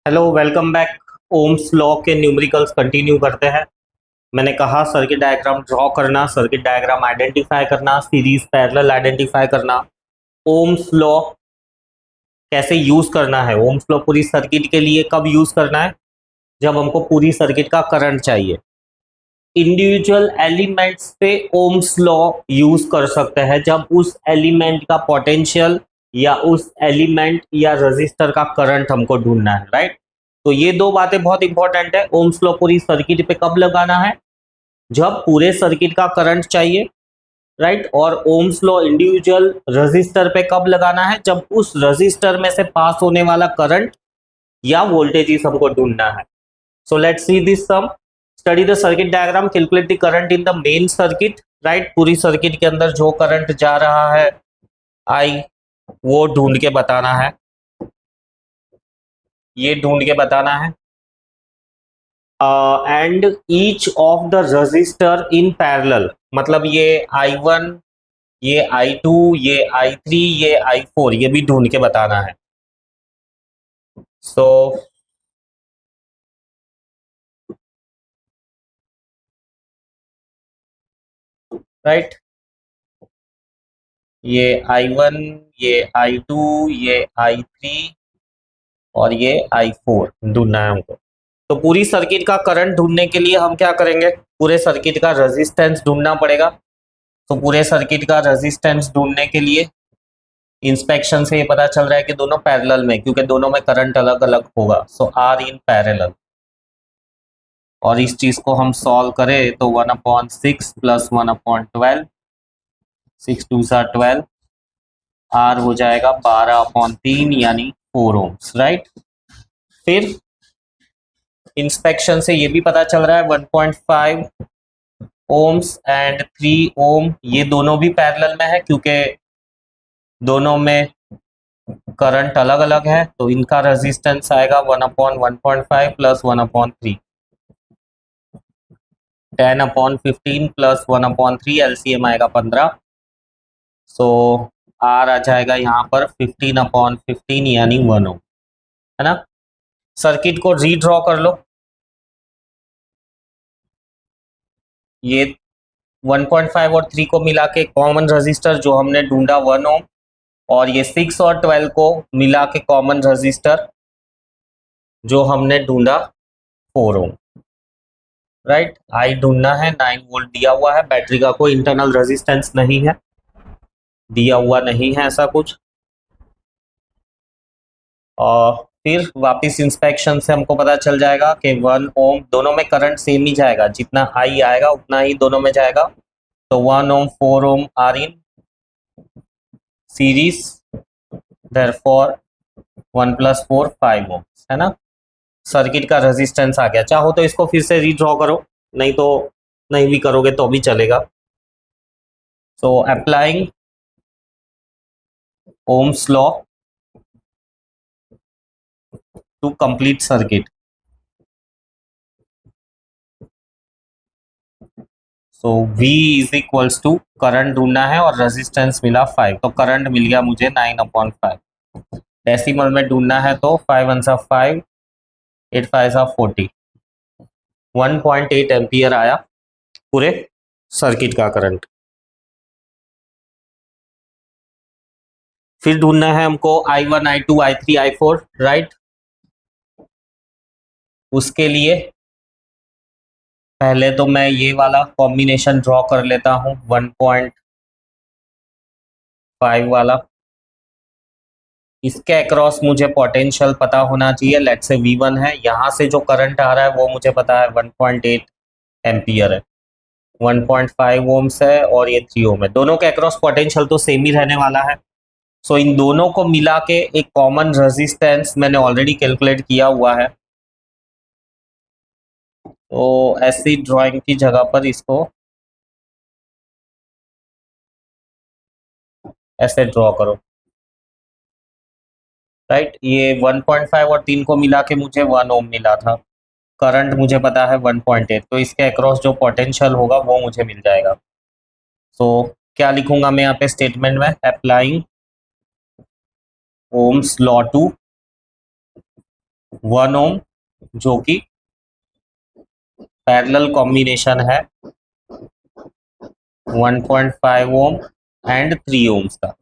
Hello, welcome back. Ohm's law के numericals continue करते हैं। मैंने कहा सर्किट डायग्राम ड्रॉ करना, सर्किट डायग्राम आइडेंटिफाई करना, सीरीज पैरेलल आइडेंटिफाई करना। ओम्स लॉ कैसे यूज करना है, ओम्स लॉ पूरी सर्किट के लिए कब यूज करना है, जब हमको पूरी सर्किट का करंट चाहिए। इंडिविजुअल एलिमेंट्स पे ओम्स लॉ यूज कर सकते हैं जब उस एलिमेंट का पोटेंशियल या उस एलिमेंट या रजिस्टर का करंट हमको ढूंढना है, राइट। तो ये दो बातें बहुत इंपॉर्टेंट है। ओम्स लॉ पूरी सर्किट पे कब लगाना है, जब पूरे सर्किट का करंट चाहिए, राइट। और ओम्स लॉ इंडिविजुअल रजिस्टर पे कब लगाना है, जब उस रजिस्टर में से पास होने वाला करंट या वोल्टेज हमको ढूंढना है। So let's see this sum. Study the circuit diagram, calculate the current in the main circuit, right. पूरी सर्किट के अंदर जो करंट जा रहा है आई, वो ढूंढ के बताना है, ये ढूंढ के बताना है। And each of the register in parallel, मतलब ये I1, ये I2, ये I3, ये I4, ये भी ढूंढ के बताना है। सो राइट, ये I1, ये I2, ये I3 और ये I4 ढूंढना है हमको। तो पूरी सर्किट का करंट ढूंढने के लिए हम क्या करेंगे, पूरे सर्किट का रेजिस्टेंस ढूंढना पड़ेगा। तो पूरे सर्किट का रेजिस्टेंस ढूंढने के लिए इंस्पेक्शन से ये पता चल रहा है कि दोनों पैरेलल में, क्योंकि दोनों में करंट अलग अलग होगा। सो आर इन पैरेलल, और इस चीज को हम सॉल्व करें तो 1/6 प्लस 1/12, 6 2 12, आर हो जाएगा 12/3 यानी 4 ओम्स, राइट। फिर इंस्पेक्शन से ये भी पता चल रहा है 1.5 ओम्स एंड 3 ओम, ये दोनों भी पैरेलल में है, क्योंकि दोनों में करंट अलग अलग है। तो इनका रेजिस्टेंस आएगा 1/1.5 प्लस 1/3, 10/15 प्लस 1/3, एलसीएम आएगा 15। सो आर आ जाएगा यहाँ पर 15/15 यानी 1 ओम, है ना। सर्किट को रीड्रॉ कर लो। ये 1.5 और 3 को मिला के कॉमन रजिस्टर जो हमने ढूंढा 1 ओम, और ये 6 और 12 को मिला के कॉमन रजिस्टर जो हमने ढूंढा 4 ओम, राइट। आई ढूंढना है, 9 वोल्ट दिया हुआ है। बैटरी का कोई इंटरनल रेजिस्टेंस नहीं है, दिया हुआ नहीं है ऐसा कुछ। और फिर वापस इंस्पेक्शन से हमको पता चल जाएगा कि 1 ओम, दोनों में करंट सेम ही जाएगा, जितना आई आएगा उतना ही दोनों में जाएगा। तो 1 ओम 4 ओम आर इन सीरीज, देयरफॉर 1 + 4 5 ओम, है ना। सर्किट का रेजिस्टेंस आ गया। चाहो तो इसको फिर से रीड्रॉ करो, नहीं तो नहीं भी करोगे तो भी चलेगा। So applying ohms law to complete circuit. So V is equals to, current ढूंढना है और रेजिस्टेंस मिला 5, तो करंट मिल गया मुझे 9/5। डेसिमल में ढूंढना है तो 5 1 5, 8 5 40, 1.8 एम्पियर आया पूरे सर्किट का करंट। फिर ढूंढना है हमको I1 I2 I3 I4, right. उसके लिए पहले तो मैं ये वाला कॉम्बिनेशन ड्रॉ कर लेता हूँ, 1.5 वाला। इसके अक्रॉस मुझे पोटेंशियल पता होना चाहिए, लेट से V1 है। यहाँ से जो करंट आ रहा है वो मुझे पता है 1.8 एम्पियर है, 1.5 ओम्स है और ये 3 ओम है। दोनों के अक्रॉस पोटेंशियल तो सेम ही रहने वाला है। सो इन दोनों को मिला के एक कॉमन रेजिस्टेंस मैंने ऑलरेडी कैलकुलेट किया हुआ है। तो ऐसी ड्राइंग की जगह पर इसको ऐसे ड्रॉ करो, राइट। ये 1.5 और 3 को मिला के मुझे 1 ओम मिला था। करंट मुझे पता है 1.8, तो इसके अक्रॉस जो पोटेंशियल होगा वो मुझे मिल जाएगा। सो क्या लिखूंगा मैं यहाँ पे स्टेटमेंट में, अप्लाइंग ओम्स लॉ टू 1 ओम जो कि पैरेलल कॉम्बिनेशन है 1.5 ओम एंड 3 ओम्स का।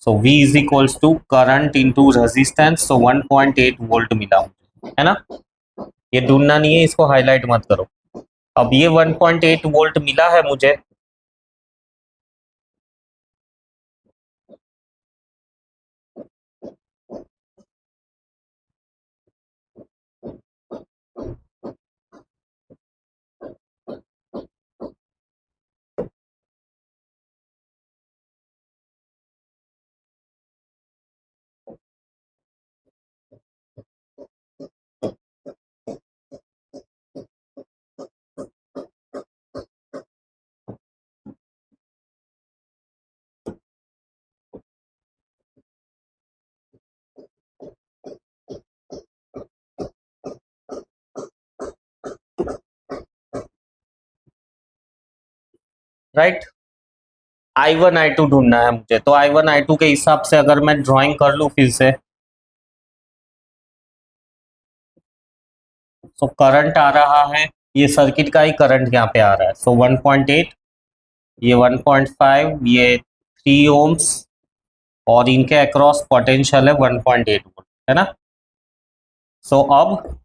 So V is equals to current into resistance, so 1.8 volt मिला मुझे, है ना। ये ढूंढना नहीं है, इसको हाईलाइट मत करो। अब ये 1.8 वोल्ट मिला है मुझे, राइट। I1 I2 ढूंढना है मुझे, तो I1 I2 के हिसाब से अगर मैं ड्राइंग कर लूं फिर से, तो करंट आ रहा है, ये सर्किट का ही करंट यहाँ पे आ रहा है। सो 1.8, ये 1.5, ये 3 ओम्स, और इनके अक्रॉस पोटेंशियल है 1.8 वोल्ट, है ना। सो अब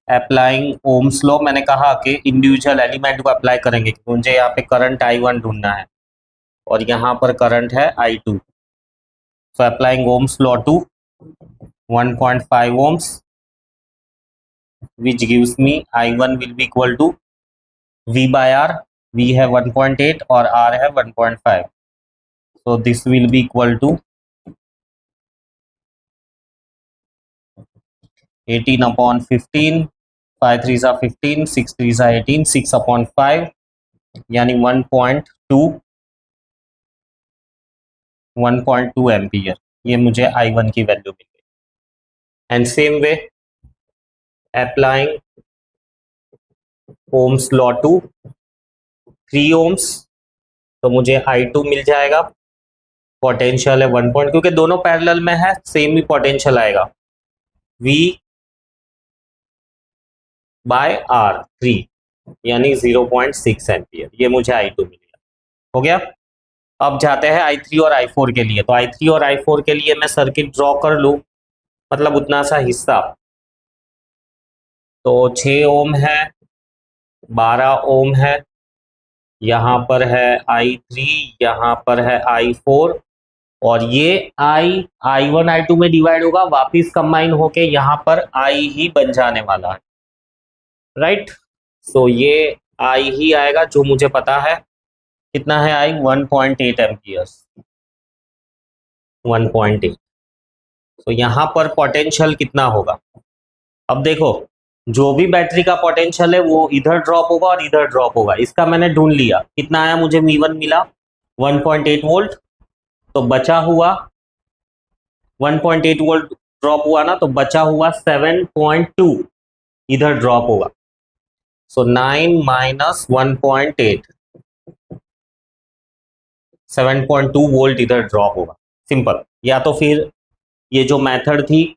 अप्लाइंग ओम्स लॉ, मैंने कहा कि इंडिविजुअल एलिमेंट को अप्लाई करेंगे, मुझे यहाँ पे करंट I1 ढूंढना है और यहाँ पर करंट है I2। So applying ohms law to 1.5 ohms, which gives me I1 will be equal to V by R। V है 1.8 और R है 1.5, so this will be equal to 18 upon 15, 5 3s are 15, 6 3s are 18, 6 upon 5 यानी 1.2 ampere, ये मुझे I1 की value मिल गई। And same way applying ohms law to 3 ohms, तो मुझे I2 मिल जाएगा, पोटेंशियल है 1 पॉइंट, क्योंकि दोनों पैरेलल में है सेम ही पोटेंशियल आएगा, V बाय R 3 यानी 0.6 एम्पियर, ये मुझे I2 मिल गया। हो गया। अब जाते हैं I3 और I4 के लिए। तो I3 और I4 के लिए मैं सर्किट ड्रॉ कर लूं, मतलब उतना सा हिस्सा। तो 6 ओम है, 12 ओम है, यहाँ पर है I3, यहाँ पर है I4, और ये I1 I2 में डिवाइड होगा, वापिस कंबाइन होके यहाँ पर I ही बन जाने वाला है, राइट। सो ये I ही आएगा, जो मुझे पता है कितना है I 1.8 एम्पियर्स, 1.8। तो यहाँ पर पोटेंशियल कितना होगा, अब देखो जो भी बैटरी का पोटेंशियल है वो इधर ड्रॉप होगा और इधर ड्रॉप होगा। इसका मैंने ढूंढ लिया, कितना आया मुझे, V1 मिला 1.8 वोल्ट, तो बचा हुआ 1.8 वोल्ट ड्रॉप हुआ ना, तो बचा हुआ 7.2 इधर ड्रॉप होगा। सो 9 माइनस 1.8, 7.2 वोल्ट इधर ड्रॉप होगा, सिंपल। या तो फिर ये जो मेथड थी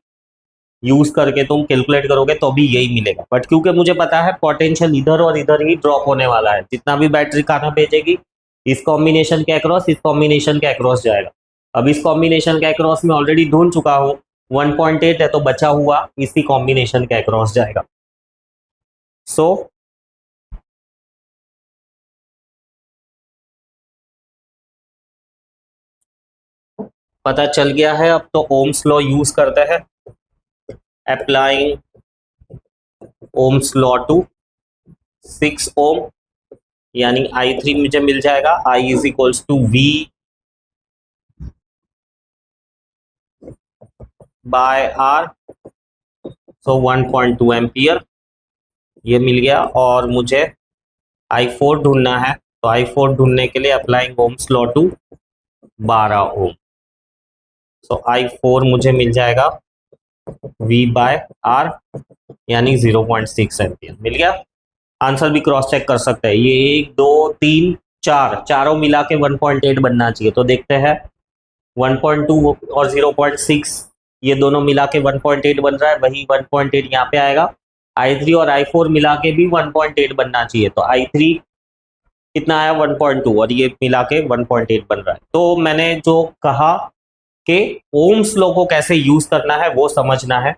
यूज करके तुम कैलकुलेट करोगे तो भी यही मिलेगा, बट क्योंकि मुझे पता है पोटेंशियल इधर और इधर ही ड्रॉप होने वाला है, जितना भी बैटरी खाना भेजेगी इस कॉम्बिनेशन के अक्रॉस, इस कॉम्बिनेशन के अक्रॉस जाएगा। अब इस कॉम्बिनेशन के अक्रॉस में ऑलरेडी ढूंढ चुका हूँ, 1.8 है, तो बचा हुआ इसी कॉम्बिनेशन के अक्रॉस जाएगा। सो पता चल गया है। अब तो ओम्स लॉ यूज करते हैं, applying ohms law to 6 ohm, यानी I3 मुझे मिल जाएगा, I is equals to V by R, so 1.2 ampere ये मिल गया। और मुझे I4 ढूंढना है, तो I4 ढूंढने के लिए applying ohms law to 12 ohm, so I4 मुझे मिल जाएगा V बाय R यानी 0.6 एम्पियर मिल गया। आंसर भी क्रॉस चेक कर सकते हैं, ये 1 2 3 4 चारों मिला के 1.8 बनना चाहिए, तो देखते हैं 1.2 और 0.6 ये दोनों मिला के 1.8 बन रहा है, वही 1.8 यहाँ पे आएगा। i3 और i4 मिला के भी 1.8 बनना चाहिए, तो i3 कितना आया 1.2 और ये मिला के 1.8 बन रहा है। तो मैंने जो कहा कि ओम्स लॉ को कैसे यूज करना है वो समझना है।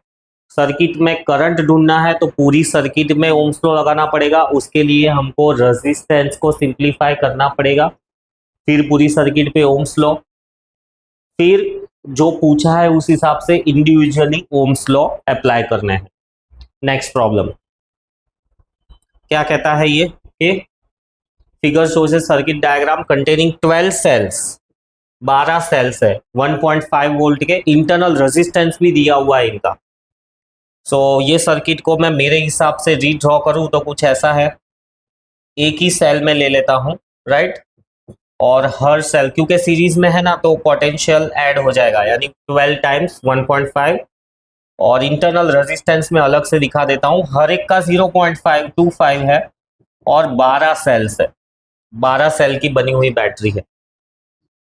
सर्किट में करंट ढूंढना है तो पूरी सर्किट में ओम्स लॉ लगाना पड़ेगा, उसके लिए हमको रेजिस्टेंस को सिंप्लीफाई करना पड़ेगा, फिर पूरी सर्किट पे ओम्स लॉ, फिर जो पूछा है उस हिसाब से इंडिविजुअली ओम्स लॉ अप्लाई करने हैं। नेक्स्ट प्रॉब्लम क्या कहता है ये कि figure shows a circuit diagram containing 12 cells, 12 cells है, 1.5 वोल्ट के, इंटरनल रेजिस्टेंस भी दिया हुआ है इनका। सो ये सर्किट को मैं मेरे हिसाब से रीड्रॉ करूं तो कुछ ऐसा है, एक ही सेल में ले लेता हूं, राइट, और हर सेल क्योंकि सीरीज में है ना तो पोटेंशियल ऐड हो जाएगा, यानी 12 टाइम्स 1.5, और इंटरनल रेजिस्टेंस में अलग से दिखा देता हूं, हर एक का 0.525 है और 12 सेल्स है, 12 सेल की बनी हुई बैटरी है।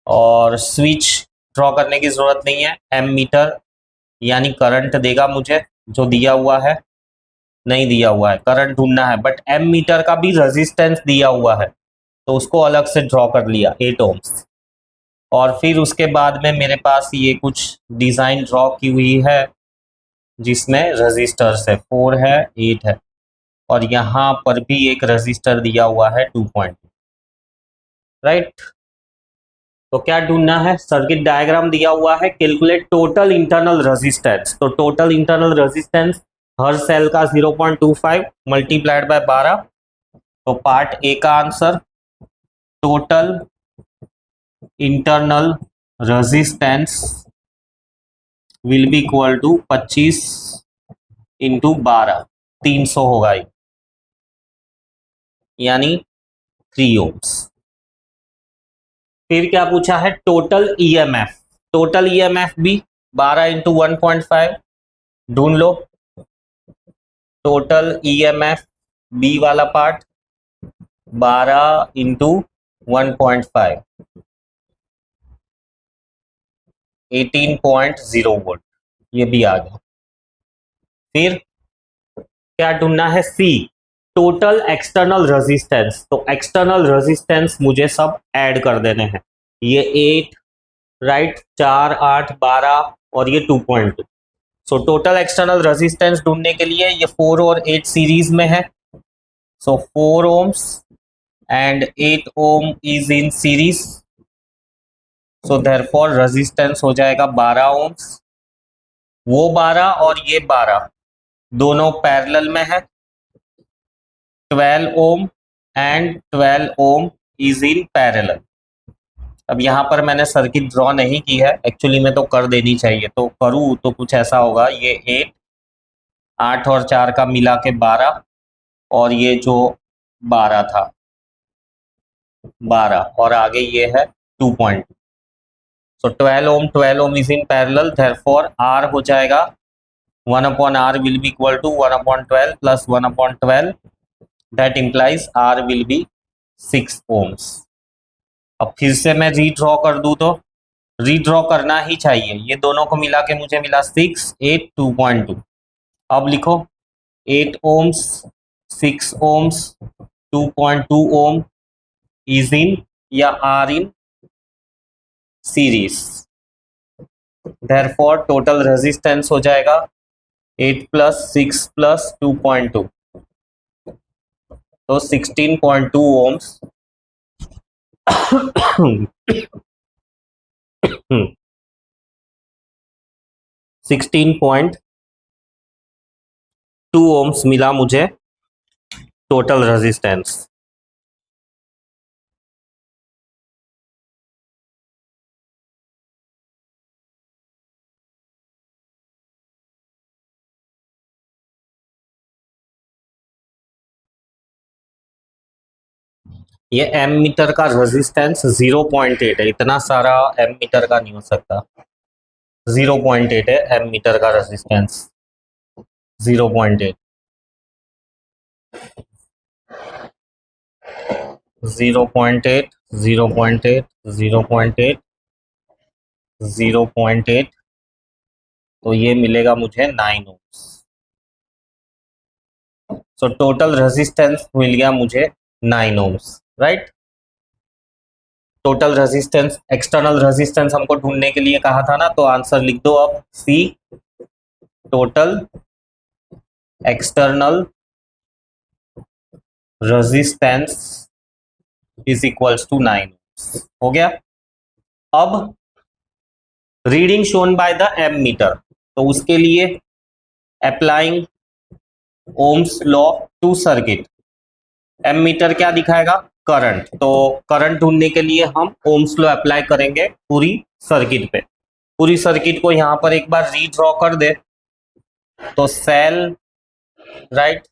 और स्विच ड्रॉ करने की जरूरत नहीं है, एम मीटर यानी करंट देगा मुझे, जो दिया हुआ है नहीं दिया हुआ है, करंट ढूंढना है, बट एम मीटर का भी रेजिस्टेंस दिया हुआ है तो उसको अलग से ड्रॉ कर लिया 8 ओम्स। और फिर उसके बाद में मेरे पास ये कुछ डिजाइन ड्रॉ की हुई है जिसमें रजिस्टर्स है, 4 है, 8 है, और यहाँ पर भी एक रजिस्टर दिया हुआ है 2.2, राइट। तो क्या ढूंढना है, सर्किट डायग्राम दिया हुआ है, कैलकुलेट टोटल इंटरनल रेजिस्टेंस, तो टोटल इंटरनल रेजिस्टेंस हर सेल का 0.25 मल्टीप्लाइड बाय 12, तो पार्ट ए का answer total internal resistance will be equal to 25 into 12, 300 होगा ये, यानी 3 ओम्स। फिर क्या पूछा है, टोटल ईएमएफ, टोटल ईएमएफ भी 12 इंटू 1.5 ढूंढ लो, टोटल ईएमएफ बी वाला पार्ट 12 इंटू 1.5, 18.0 वोल्ट, ये भी आ गया। फिर क्या ढूंढना है, सी टोटल एक्सटर्नल रेजिस्टेंस, तो एक्सटर्नल रेजिस्टेंस मुझे सब ऐड कर देने हैं, ये 8, राइट, 4, 8, 12 और ये 2.2। सो टोटल एक्सटर्नल रेजिस्टेंस ढूंढने के लिए ये 4 और 8 सीरीज में है, सो 4 ohms and 8 ohm is in series, so therefore resistance हो जाएगा 12 ohms, वो 12 और ये 12 दोनों पैरेलल में है, 12 ohm and 12 ohm is in parallel। अब यहाँ पर मैंने सर्किट ड्रॉ नहीं की है, एक्चुअली में तो कर देनी चाहिए, तो करूँ तो कुछ ऐसा होगा, ये 8 और 4 का मिला के 12 और ये जो 12 था 12 और आगे ये है 2.2, so 12 ohm is in parallel, therefore R हो जाएगा 1/R will be equal to 1/12 plus 1/12, that implies R will be 6 ohms। अब फिर से मैं रीड्रॉ कर दूं तो रीड्रॉ करना ही चाहिए, ये दोनों को मिला के मुझे मिला 6, 8, 2.2। अब लिखो 8 ohms, 6 ohms, 2.2 ohm is in या are in series, therefore total resistance हो जाएगा 8 प्लस 6 प्लस 2.2, तो 16.2 ohms 16.2 ohms मिला मुझे टोटल रेजिस्टेंस। ये एम मीटर का रेजिस्टेंस 0.8 है, इतना सारा एम मीटर का नहीं हो सकता, 0.8 है एम मीटर का रेजिस्टेंस, 0.8, 0.8, 0.8, 0.8, 0.8, तो ये मिलेगा मुझे 9 ओम्स। सो टोटल रेजिस्टेंस मिल गया मुझे 9 ohms, right. Total resistance, external resistance हमको ढूंढने के लिए कहा था ना, तो आंसर लिख दो अब, C total external resistance is equals to 9 हो गया। अब reading shown by the ammeter, तो उसके लिए applying ohms law to circuit. Ammeter क्या दिखाएगा? करंट। तो करंट ढूंढने के लिए हम ओम्स लॉ अप्लाई करेंगे पूरी सर्किट पे। पूरी सर्किट को यहां पर एक बार रीड्रॉ कर दे, तो सेल, राइट,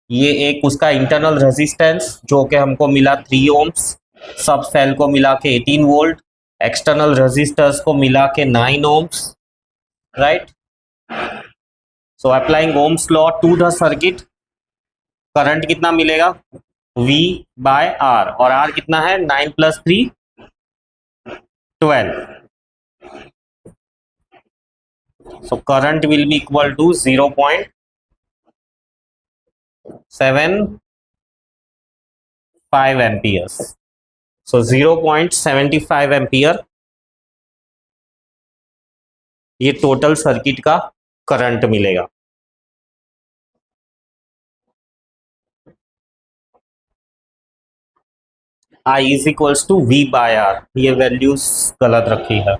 ये एक उसका इंटरनल रेजिस्टेंस जो कि हमको मिला 3 ओम्स, सब सेल को मिला के 18 वोल्ट, एक्सटर्नल रेजिस्टर्स को मिला के 9 ohms, right. So applying ohms law to the circuit, current कितना मिलेगा? V बाय R, और R कितना है? 9 + 3 12। सो current will be equal to 0.75 amperes. So 0.75 ampere ये टोटल सर्किट का करंट मिलेगा। I is equals to V by R, ये वैल्यूज गलत रखी है।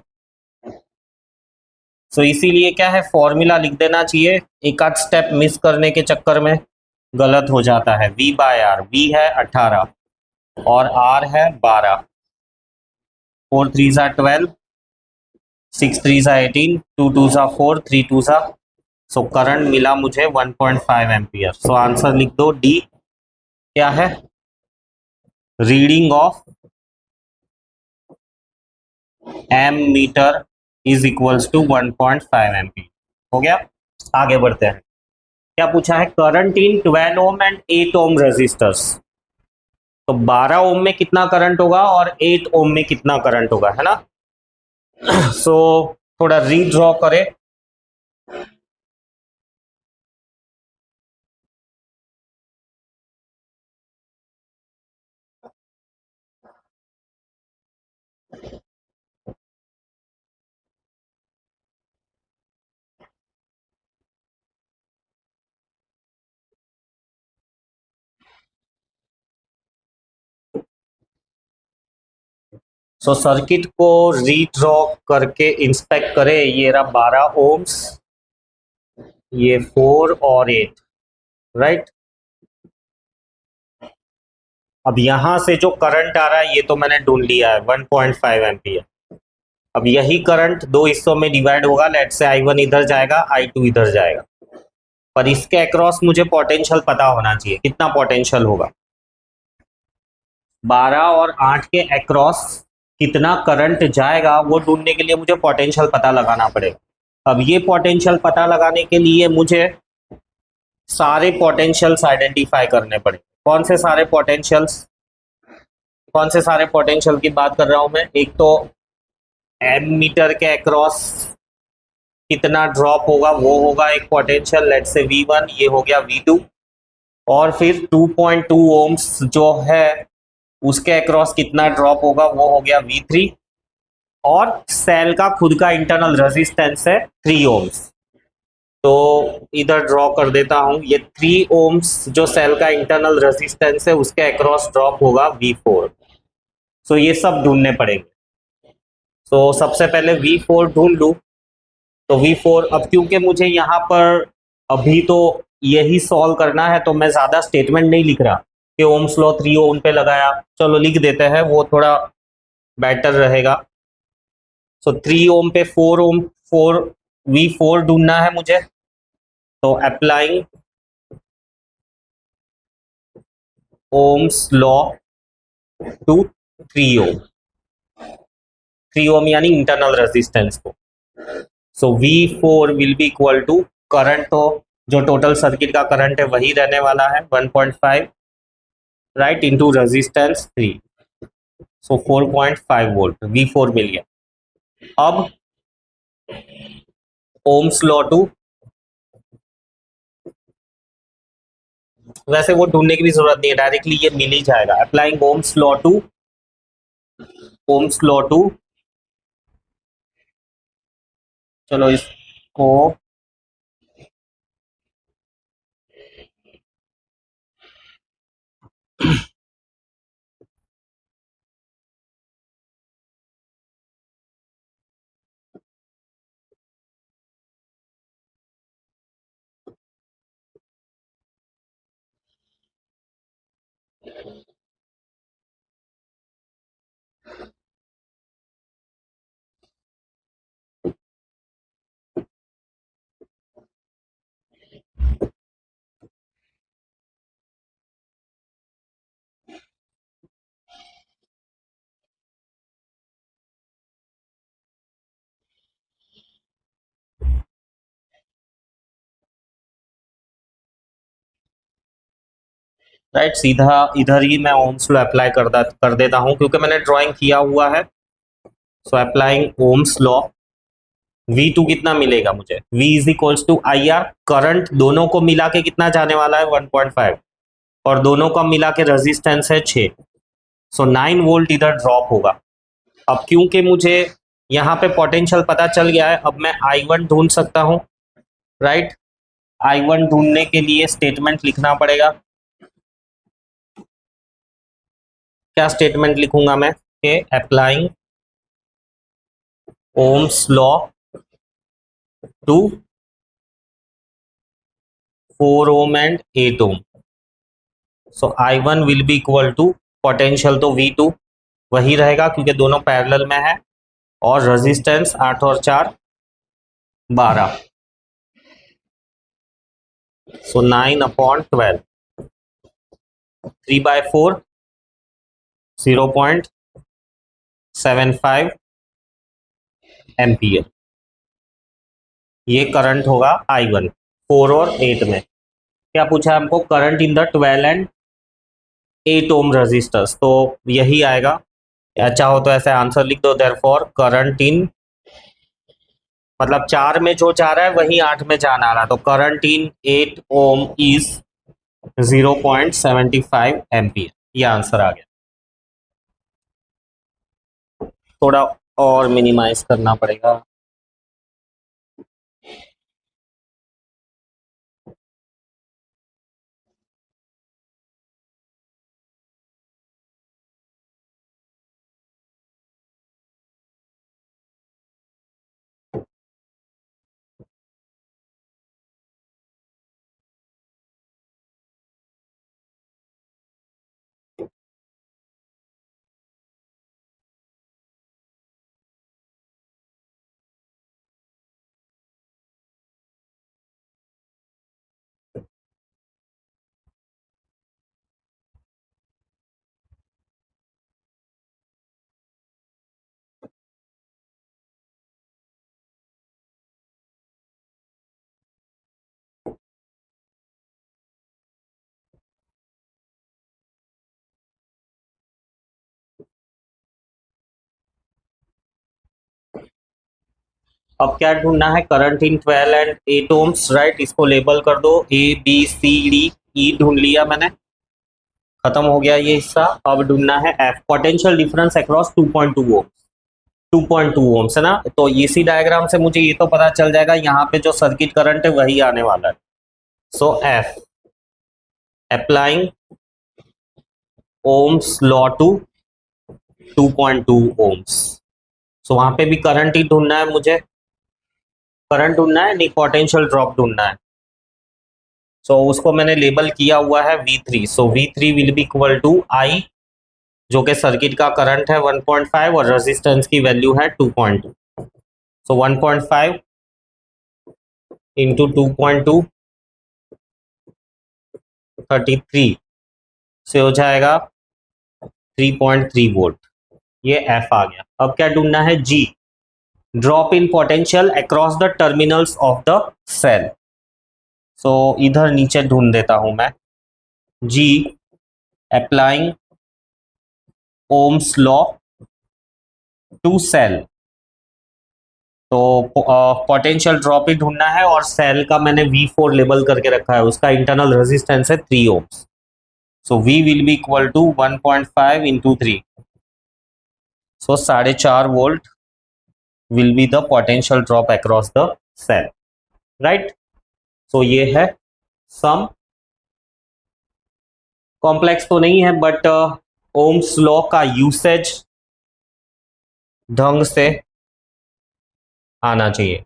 सो इसीलिए क्या है, फॉर्मूला लिख देना चाहिए, एक आध स्टेप मिस करने के चक्कर में गलत हो जाता है। V बाय R, V है 18 और R है 12, 4 3 12, 6 3 18, 2 2 4, 3 2 सो करंट मिला मुझे 1.5 एम्पियर। सो आंसर लिख दो, डी क्या है? Reading of ammeter is equals to 1.5 ampere. हो गया। आगे बढ़ते हैं। क्या पूछा है? Current in 12 ohm and 8 ohm resistors. तो 12 ओम में कितना करंट होगा और 8 ओम में कितना करंट होगा, है ना। सो थोड़ा रीड्रॉ करें। सो सर्किट को रीड्रॉ करके इंस्पेक्ट करें। ये रहा 12 ओम्स, ये 4 और 8, राइट। अब यहां से जो करंट आ रहा है ये तो मैंने ढूंढ लिया है, 1.5 एम्पियर। अब यही करंट दो हिस्सों में डिवाइड होगा। लेट से I1 इधर जाएगा, I2 इधर जाएगा, पर इसके अक्रॉस मुझे पोटेंशियल पता होना चाहिए। कितना पोटेंशियल होगा? 12 और 8 के अक्रॉस कितना करंट जाएगा वो ढूंढने के लिए मुझे पोटेंशियल पता लगाना पड़ेगा। अब ये पोटेंशियल पता लगाने के लिए मुझे सारे पोटेंशियल्स आइडेंटिफाई करने पड़े। कौन से सारे पोटेंशियल्स? कौन से सारे पोटेंशियल की बात कर रहा हूं मैं? एक तो एम मीटर के अक्रॉस कितना ड्रॉप होगा वो होगा एक पोटेंशियल, लेट से V1, ये हो गया V2। और फिर 2.2 ओम्स जो है उसके अक्रॉस कितना ड्रॉप होगा वो हो गया V3। और सेल का खुद का इंटरनल रेजिस्टेंस है 3 ओम्स। तो इधर ड्रॉ कर देता हूं, ये 3 ओम्स जो सेल का इंटरनल रेजिस्टेंस है उसके अक्रॉस ड्रॉप होगा V4। सो ये सब ढूंढने पड़ेंगे। तो सबसे पहले V4 ढूंढ लूं। तो V4, अब क्योंकि मुझे यहाँ पर अभी तो यही सॉल्व करना है तो मैं ज़्यादा स्टेटमेंट नहीं लिख रहा कि ओम्स लॉ 3 ओम पे लगाया। चलो लिख देते हैं, वो थोड़ा बेटर रहेगा। सो 3 ओम पे 4 ओम, 4 V4 ढूंढना है मुझे। तो applying ohms law to 3 ohm, 3 ohm यानी इंटरनल रेजिस्टेंस को। So V4 will be equal to, current तो जो टोटल सर्किट का करंट है वही रहने वाला है 1.5, right, into resistance 3। So 4.5 volt V4 मिल गया। अब ओम्स लॉ टू, वैसे वो ढूंढने की भी जरूरत नहीं है, डायरेक्टली ये मिल ही जाएगा। Applying ohms law to, ohm's law to, चलो इसको राइट सीधा इधर ही मैं ओम्स लॉ अप्लाई कर देता हूं क्योंकि मैंने ड्राइंग किया हुआ है। सो अप्लाइंग ओम्स लॉ, V2 कितना मिलेगा मुझे, V is equals to I R, current दोनों को मिला के कितना जाने वाला है 1.5, और दोनों का मिला के रेजिस्टेंस है 6। सो 9 वोल्ट इधर ड्रॉप होगा। अब क्योंकि मुझे यहाँ पे पोटेंशियल पता चल गया है, अब मैं I1 ढूंढ सकता हूँ। राइट, I1 ढूंढने के लिए स्टेटमेंट लिखना पड़ेगा। क्या स्टेटमेंट लिखूंगा मैं कि applying ohms law to 4 ohm and 8 ohm. So I1 will be equal to, potential तो V2 वही रहेगा क्योंकि दोनों पैरेलल में है, और रेजिस्टेंस 8 और 4 12। सो 9/12, 3/4, 0.75 एम्पियर, ये करंट होगा I1 4 और 8 में। क्या पूछा हमको, current in the 12 and 8 ohm resistors, तो यही आएगा। अच्छा हो तो ऐसे आंसर लिख दो, देयरफॉर करंट इन, मतलब 4 में जो जा रहा है वही 8 में जाना रहा, तो current in 8 ohm is 0.75 ampere, ये आंसर आ गया। थोड़ा और मिनिमाइज करना पड़ेगा। अब क्या ढूंढना है, current in 12 and 8 ohms. Right, इसको लेबल कर दो ABCD, ढूंढ लिया मैंने, खत्म हो गया ये हिस्सा। अब ढूंढना है F, potential difference across 2.2 ohms. 2.2 ohms है ना, तो इसी डायग्राम से मुझे ये तो पता चल जाएगा यहाँ पे जो सर्किट करंट है वही आने वाला है। So F, applying ohms law to 2.2 ohms. So वहां पे भी करंट ही ढूंढना है मुझे, करंट ढूंढना है नहीं, पोटेंशियल ड्रॉप ढूंढना है। सो उसको मैंने लेबल किया हुआ है V3। So V3 will be equal to I, जो कि सर्किट का करंट है 1.5 और रेजिस्टेंस की वैल्यू है 2.2। सो 1.5 इंटू 2.2, 33 से हो जाएगा 3.3 वोल्ट, ये F आ गया। अब क्या ढूंढना है G, drop in potential across the terminals of the cell. So इधर नीचे ढूंढ देता हूं मैं, G applying ohms law to cell. तो पोटेंशियल ड्रॉप ही ढूंढना है और सेल का मैंने V4 लेबल करके रखा है, उसका इंटरनल रेजिस्टेंस है 3 ohms. So V will be equal to 1.5 into 3, so 4.5 volt will be the potential drop across the cell, right. So ये है सम, कॉम्प्लेक्स तो नहीं है बट ओम्स लॉ का यूसेज ढंग से आना चाहिए।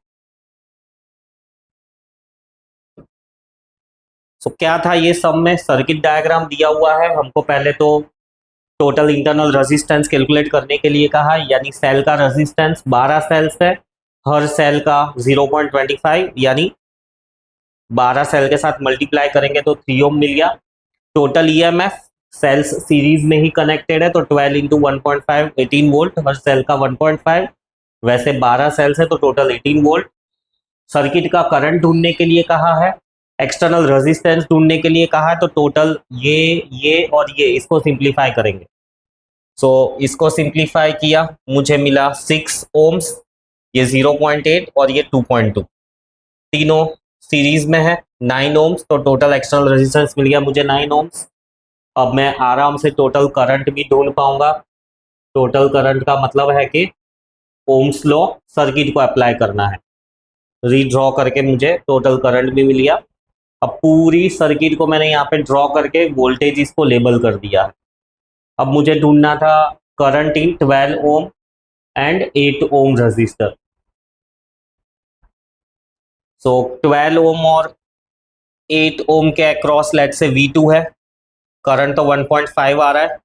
सो क्या था ये सब में, सर्किट डायग्राम दिया हुआ है हमको, पहले तो टोटल इंटरनल रेजिस्टेंस कैलकुलेट करने के लिए कहा, यानी सेल का रेजिस्टेंस 12 सेल्स है, हर सेल का 0.25, यानी 12 सेल के साथ मल्टीप्लाई करेंगे तो 3 ओम मिल गया। टोटल ईएमएफ सेल्स सीरीज में ही कनेक्टेड है तो 12 इंटू 1.5 18 वोल्ट, हर सेल का 1.5, वैसे 12 सेल्स है तो टोटल 18 वोल्ट। सर्किट का करंट ढूंढने के लिए कहा है, एक्सटर्नल रेजिस्टेंस ढूंढने के लिए कहा है, तो टोटल ये और ये इसको सिंप्लीफाई करेंगे। सो इसको सिंप्लीफाई किया, मुझे मिला 6 ओम्स, ये 0.8 और ये 2.2, तीनों सीरीज में है। 9 ओम्स, तो टोटल एक्सटर्नल रेजिस्टेंस मिल गया मुझे 9 ओम्स। अब मैं आराम से टोटल करंट भी ढूंढ पाऊंगा। टोटल करंट का मतलब है कि ओम्स लॉ सर्किट को अप्लाई करना है, रीड्रॉ करके मुझे टोटल करंट भी मिल गया। अब पूरी सर्किट को मैंने यहाँ पे ड्रॉ करके वोल्टेज इसको लेबल कर दिया है। अब मुझे ढूंढना था current in 12 ohm and 8 ohm resistor. So 12 ohm और 8 ओम के अक्रॉस लेट से V2 है, करंट तो 1.5 आ रहा है,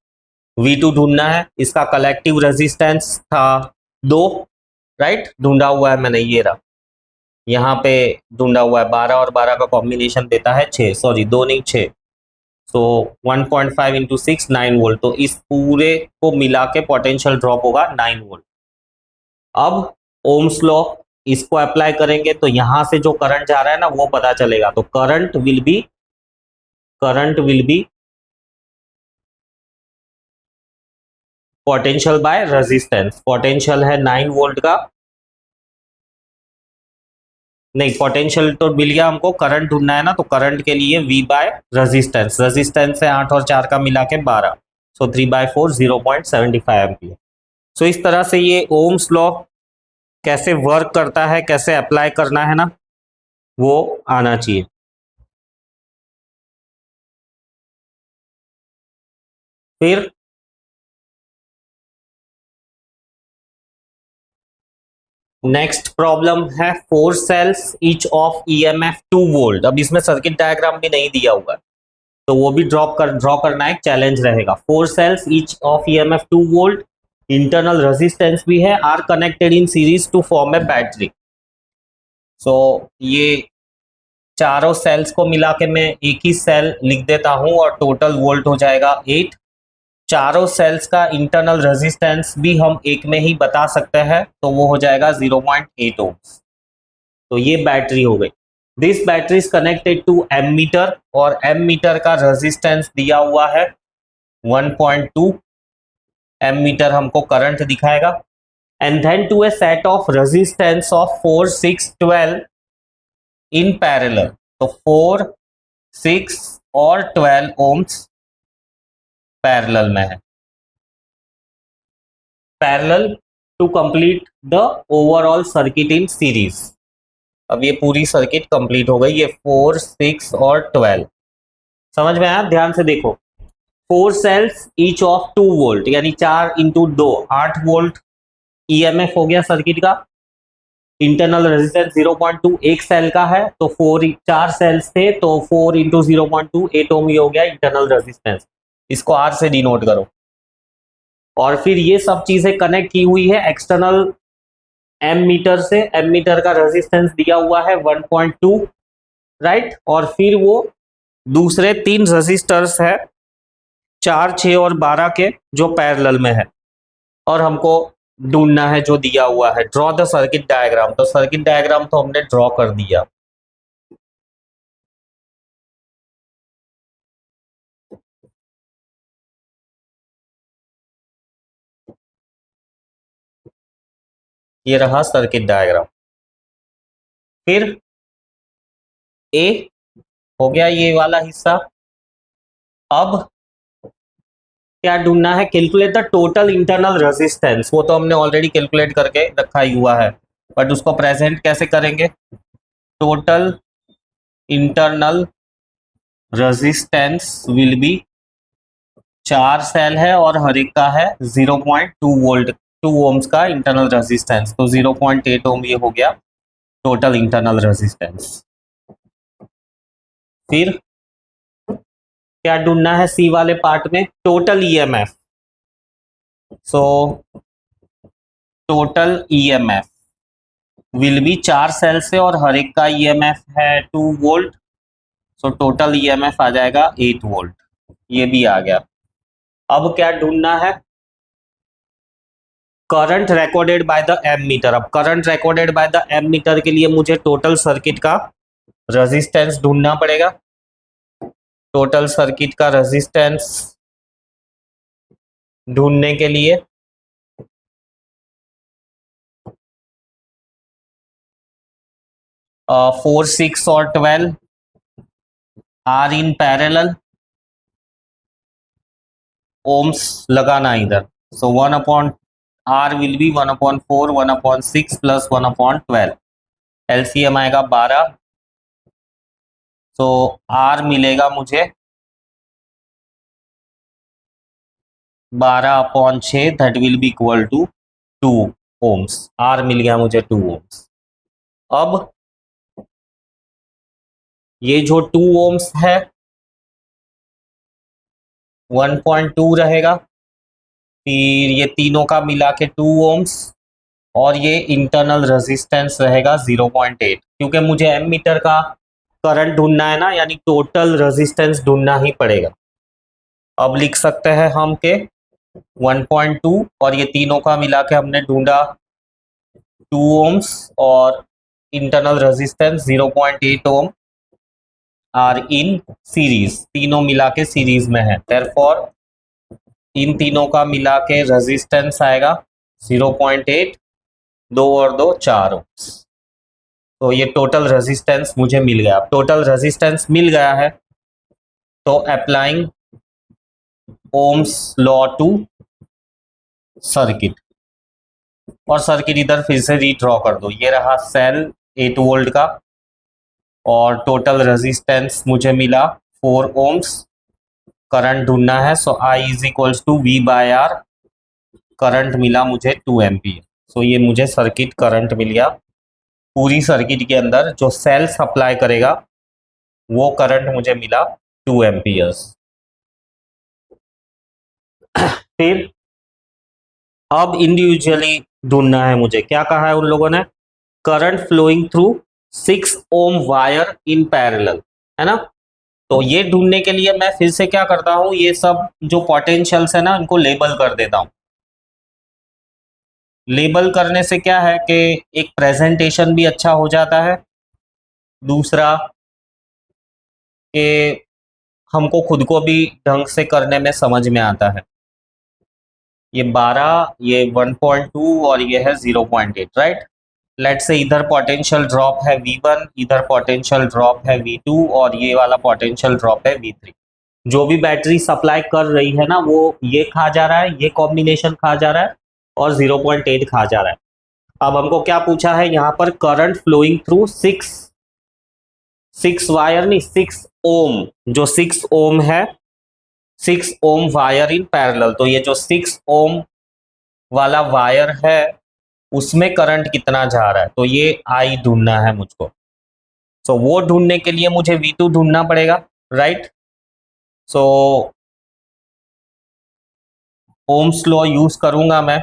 V2 ढूंढना है। इसका कलेक्टिव रेजिस्टेंस था 2, राइट, ढूंढा हुआ है मैंने, ये रहा यहाँ पे ढूंढा हुआ है, 12 और 12 का कॉम्बिनेशन देता है 6, सॉरी 2 नहीं 6। सो 1.5 इंटू 6 9 वोल्ट, तो इस पूरे को मिला के पोटेंशियल ड्रॉप होगा 9 वोल्ट। अब ओम्स लॉ इसको अप्लाई करेंगे तो यहां से जो करंट जा रहा है ना वो पता चलेगा, तो current will B potential by resistance. Potential है 9 वोल्ट का, नहीं पोटेंशियल तो मिल गया हमको, करंट ढूंढना है ना, तो करंट के लिए V बाय रेजिस्टेंस, रेजिस्टेंस है 8 और 4 का मिला के 12, सो 3/4 0.75 एम्पियर। सो इस तरह से ये ओम्स लॉ कैसे वर्क करता है, कैसे अप्लाई करना है ना, वो आना चाहिए। फिर नेक्स्ट प्रॉब्लम है 4 cells each of EMF 2 volt. अब इसमें सर्किट डायग्राम भी नहीं दिया हुआ है तो वो भी ड्रॉ करना एक चैलेंज रहेगा। 4 cells each of EMF 2 volt, internal resistance भी है, are connected in series to form a battery. So ये चारों सेल्स को मिला के मैं एक ही सेल लिख देता हूं और टोटल वोल्ट हो जाएगा 8। चारों सेल्स का इंटरनल रेजिस्टेंस भी हम एक में ही बता सकते हैं तो वो हो जाएगा 0.8 ओम्स। तो ये बैटरी हो गई। This battery is connected to ammeter और एमीटर का रेजिस्टेंस दिया हुआ है 1.2, एमीटर हमको करंट दिखाएगा। And then to a set of resistance of 4 6 12 in parallel, तो 4 6 और 12 ओम्स पैरेलल में है, parallel to complete the overall circuit in series. अब ये पूरी सर्किट कंप्लीट हो गई, ये 4 6 और 12 समझ में आया। ध्यान से देखो, 4 सेल्स ईच ऑफ 2 वोल्ट, यानी 4 इंटू 2 8 वोल्ट ईएमएफ हो गया सर्किट का। इंटरनल रेजिस्टेंस 0.2 एक सेल का है तो 4 सेल्स थे तो 4 इंटू 0.2 8 ओम ही हो गया इंटरनल रेजिस्टेंस, इसको आर से डिनोट करो। और फिर ये सब चीजें कनेक्ट की हुई है एक्सटर्नल एम मीटर से, एम मीटर का रेजिस्टेंस दिया हुआ है 1.2, राइट। और फिर वो दूसरे 3 रेजिस्टर्स है 4 6 और 12 के जो पैरेलल में है, और हमको ढूंढना है जो दिया हुआ है, ड्रॉ द सर्किट डायग्राम। तो सर्किट डायग्राम तो हमने ड्रॉ कर दिया। ये रहा सर्किट डायग्राम। फिर ए हो गया ये वाला हिस्सा। अब क्या ढूंढना है? Calculate the total internal resistance. वो तो हमने ऑलरेडी कैलकुलेट करके रखा ही हुआ है, बट उसको प्रेजेंट कैसे करेंगे? Total internal resistance will be, 4 cell है और हर एक का है 0.2 वोल्ट 2 ओम्स का इंटरनल रेजिस्टेंस, तो 0.8 ओम ये हो गया टोटल इंटरनल रेजिस्टेंस। फिर क्या ढूंढना है सी वाले पार्ट में? Total EMF. So total EMF will be, 4 cell से और हर एक का ईएमएफ है 2 वोल्ट, सो टोटल ईएमएफ आ जाएगा 8 वोल्ट। ये भी आ गया। अब क्या ढूंढना है? Current recorded by the ammeter. अब current recorded by the ammeter के लिए मुझे टोटल सर्किट का रेजिस्टेंस ढूंढना पड़ेगा। टोटल सर्किट का रेजिस्टेंस ढूंढने के लिए 4, 6 और 12 आर इन पैरेलल, ओम्स लगाना इधर। So 1 upon R will be 1/4 1/6 plus 1/12। LCM आएगा 12, तो आर मिलेगा मुझे 12/6, that will be equal to 2 ohms. R मिल गया मुझे 2 ओम्स। अब ये जो 2 ओम्स है 1.2 रहेगा, फिर ये तीनों का मिला के 2 ओम्स, और ये इंटरनल रेजिस्टेंस रहेगा 0.8, क्योंकि मुझे एमीटर का करंट ढूंढना है ना, यानी टोटल रेजिस्टेंस ढूंढना ही पड़ेगा। अब लिख सकते हैं हम के 1.2 और ये तीनों का मिला के हमने ढूंढा 2 ओम्स और internal resistance 0.8 ohm are in series, तीनों मिला के सीरीज में है। देयरफॉर इन तीनों का मिला के रेजिस्टेंस आएगा 0.8, 2 और 2 4 ओम्स। तो ये टोटल रेजिस्टेंस मुझे मिल गया। अब टोटल रेजिस्टेंस मिल गया है, तो applying ohms law to circuit, और सर्किट इधर फिर से रीड्रॉ कर दो। ये रहा सेल 8 वोल्ट का, और टोटल रेजिस्टेंस मुझे मिला 4 ओम्स। करंट ढूंढना है, so I is equals to V by R. Current मिला मुझे 2 एम्पियर। सो ये मुझे सर्किट करंट मिल गया। पूरी सर्किट के अंदर जो सेल सप्लाई करेगा वो करंट मुझे मिला 2 एम्पियर्स। फिर अब इंडिविजुअली ढूंढना है मुझे। क्या कहा है उन लोगों ने? Current flowing through 6 ohm wire in parallel, है ना। तो ये ढूंढने के लिए मैं फिर से क्या करता हूं, ये सब जो पोटेंशियल्स है ना इनको लेबल कर देता हूं। लेबल करने से क्या है कि एक प्रेजेंटेशन भी अच्छा हो जाता है, दूसरा कि हमको खुद को भी ढंग से करने में समझ में आता है। ये 12, ये 1.2 और ये है 0.8, राइट। लेट से इधर पोटेंशियल ड्रॉप है V1, इधर पोटेंशियल ड्रॉप है V2 और ये वाला पोटेंशियल ड्रॉप है V3। जो भी बैटरी सप्लाई कर रही है ना वो ये खा जा रहा है, ये कॉम्बिनेशन खा जा रहा है और 0.8 खा जा रहा है। अब हमको क्या पूछा है यहाँ पर? करंट फ्लोइंग थ्रू 6 वायर नहीं 6 ओम, जो 6 ओम है 6 ओम वायर इन पैरेलल। तो ये जो 6 ओम वाला वायर है उसमें करंट कितना जा रहा है, तो ये आई ढूंढना है मुझको। सो वो ढूंढने के लिए मुझे V2 ढूंढना पड़ेगा, right. So ohm's law use करूंगा मैं।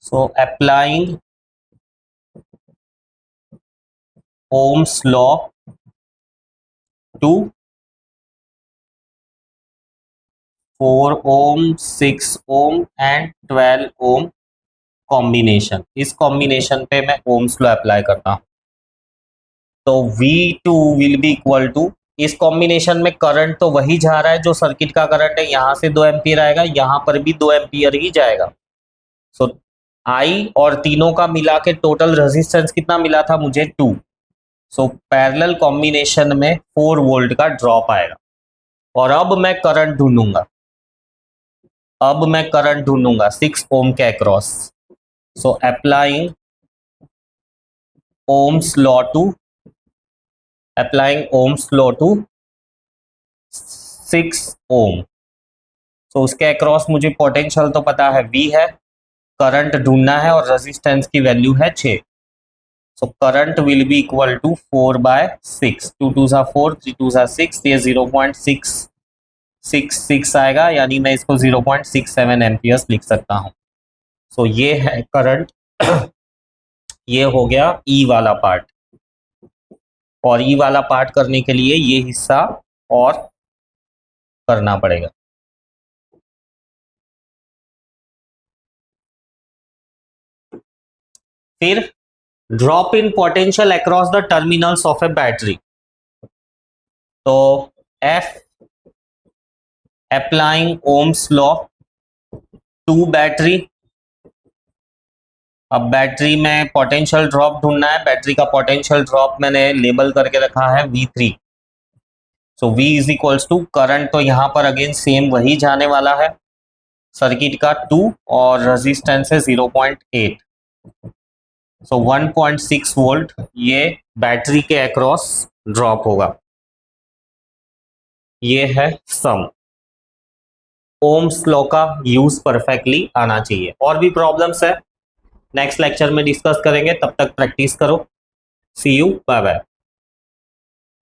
So applying ohms law to 4 ohm 6 ohm and 12 ohm combination, इस कॉम्बिनेशन पे मैं ओम्स लॉ अप्लाई करता हूं। तो V2 will be equal to, इस कॉम्बिनेशन में करंट तो वही जा रहा है जो सर्किट का करंट है, यहां से 2 एम्पियर आएगा, यहां पर भी 2 एम्पियर ही जाएगा। सो आई और तीनों का मिला के टोटल रेजिस्टेंस कितना मिला था मुझे 2। सो पैरेलल कॉम्बिनेशन में 4 वोल्ट का ड्रॉप आएगा। और अब मैं करंट ढूंढूंगा, 6 ओम के across. So applying ohms law to 6 ohm. So उसके अक्रॉस मुझे पोटेंशियल तो पता है V है, करंट ढूंढना है और रेजिस्टेंस की वैल्यू है 6। So current will be equal to 4/6, 2 2 4, 3 2 6, ये 0.666 आएगा, यानी मैं इसको 0.67 एम्पियर्स लिख सकता हूं। सो ये है करंट। ये हो गया ई वाला पार्ट, और ई वाला पार्ट करने के लिए ये हिस्सा और करना पड़ेगा। फिर drop in potential across the terminals of a battery. तो F applying ohms law to battery. अब बैटरी में पोटेंशियल ड्रॉप ढूंढना है, बैटरी का पोटेंशियल ड्रॉप मैंने लेबल करके रखा है V3। So V is equals to, current तो यहां पर अगेन सेम वही जाने वाला है, सर्किट का 2 और रेजिस्टेंस है 0.8। सो 1.6 वोल्ट ये बैटरी के अक्रॉस ड्रॉप होगा। ये है सम। ओम्स लॉ का यूज परफेक्टली आना चाहिए। और भी प्रॉब्लम्स है, नेक्स्ट लेक्चर में डिस्कस करेंगे, तब तक प्रैक्टिस करो। सी यू, बाय बाय।